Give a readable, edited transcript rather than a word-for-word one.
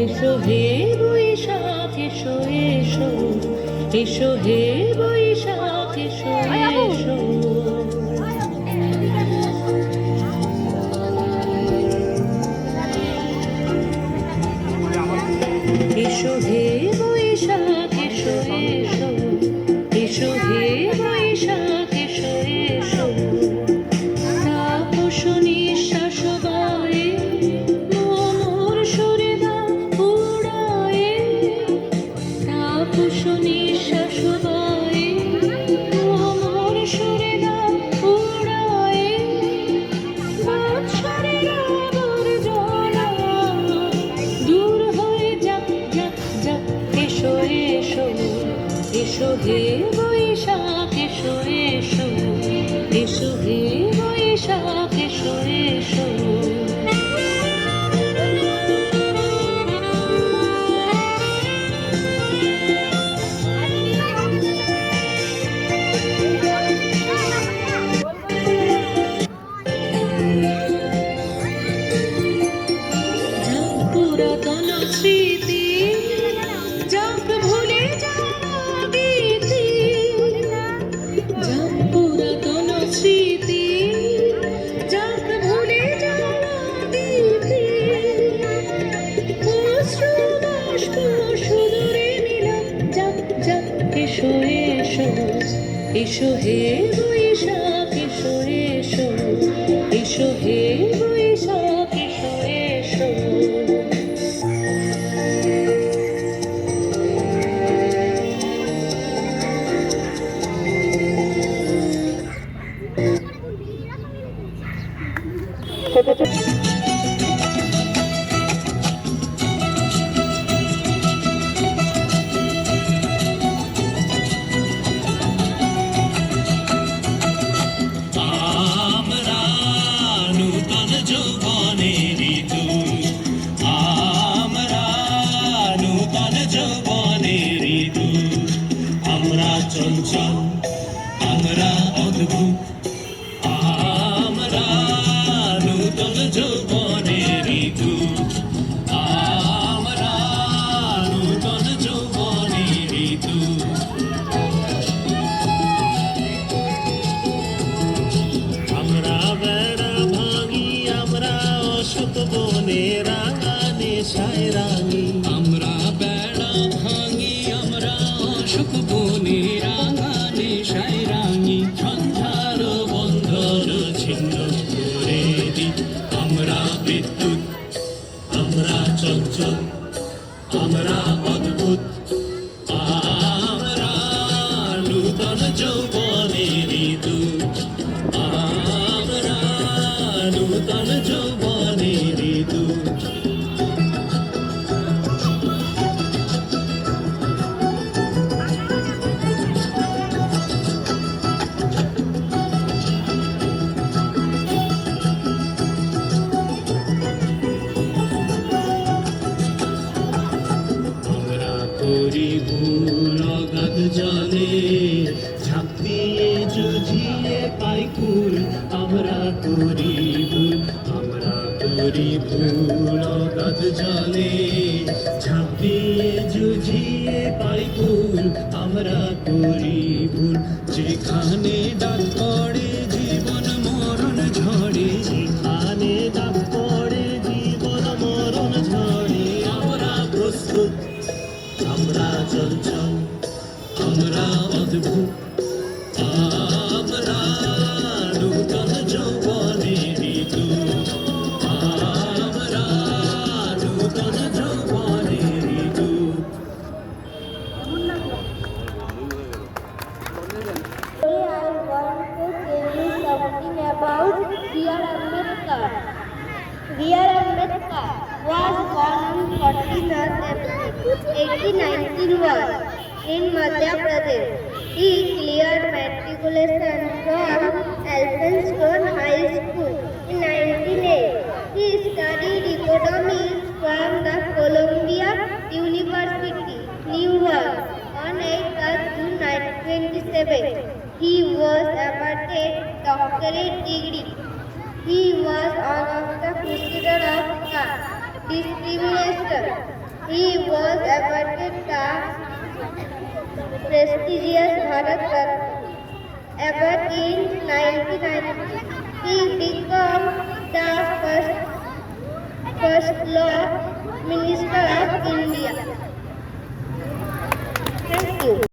এসো হে বৈশাখ এসো এসো, এসো হে বৈশাখ এসো এসো। এসো হে বৈশাখ এসো এসো, এসো হে বৈশাখ এসো এসো। তাপস নিঃশ্বাস বায়ে মোর সুরে দাও উড়ায়ে, তাপস নিঃশ্বাস বায়ে মোর সুরে দাও উড়ায়ে। বাৎসরের আবর্জনা দূর হয়ে যাক যাক যাক। এসো এসো, এসো হে বৈশাখ এসো এসো, এসো হে বৈশাখ এসো এসো। যাক পুরাতন স্মৃতি, যাক ভুলে যাওয়া গীতি, যাক পুরাতন স্মৃতি, যাক ভুলে যাওয়া গীতি। অশ্রু বাষ্প সুদূরে মিলাপ যাক যাক। এসো এসো, এসো হে বৈশাখ এসো এসো, এসো হে বৈশাখ এসো এসো। আমরা নূতন যৌবনের ঋতু, আমরা নূতন যৌবনের ঋতু। আমরা চঞ্চল, আমরা অদ্ভুত, আমরা নূতন যৌবনের ঋতু, আমরা নূতন যৌবনের ঋতু। আমরা বেড়া ভাঙি, আমরা অশোক বনে রাঙা নেশায় রাঙি। আমরা বেড়া ভাঙি, আমরা অশোক বনে রাঙা নেশায় রাঙি। সন্ধ্যার বন্ধন ছিন্ন করে দিই আমরা বিদ্যুৎ, আমরা চঞ্চল, আমরা অদ্ভুত, আমরা নূতন যৌবনের ঋতু, আমরা নূতন যৌবনের ঋতু। আমরা করি ভুল অগাধ জলে, ঝাঁপ দিয়ে জুঝিয়ে পাই কুল। আমরা করি ভুল, আমরা করি ভুল অগাধ জলে, ঝাঁপ দিয়ে জুঝিয়ে পাই কুল। আমরা করি ভুল, যেখানে ডাক পড়ে জীবন মরণ ঝড়ে, যেখানে ডাক পড়ে জীবন মরণ ঝড়ে। আমরা প্রস্তুত, আমরা চঞ্চল, আমরা অদ্ভুত, আমরা নূতন যৌবনের ঋতু, আমরা নূতন যৌবনের ঋতু। Today I want to tell you something about B.R. Ambedkar. B.R. Ambedkar was born on 14th April 1891 in Madhya Pradesh. He cleared matriculation from Elphinstone High School in 1908. He studied economics from the Columbia University, New York on 8th June 1927. He was awarded doctorate degree. He was one of the crusaders of discrimination. He was awarded the prestigious Bharat Ratna award in 1990. He became the first law minister of India. Thank you.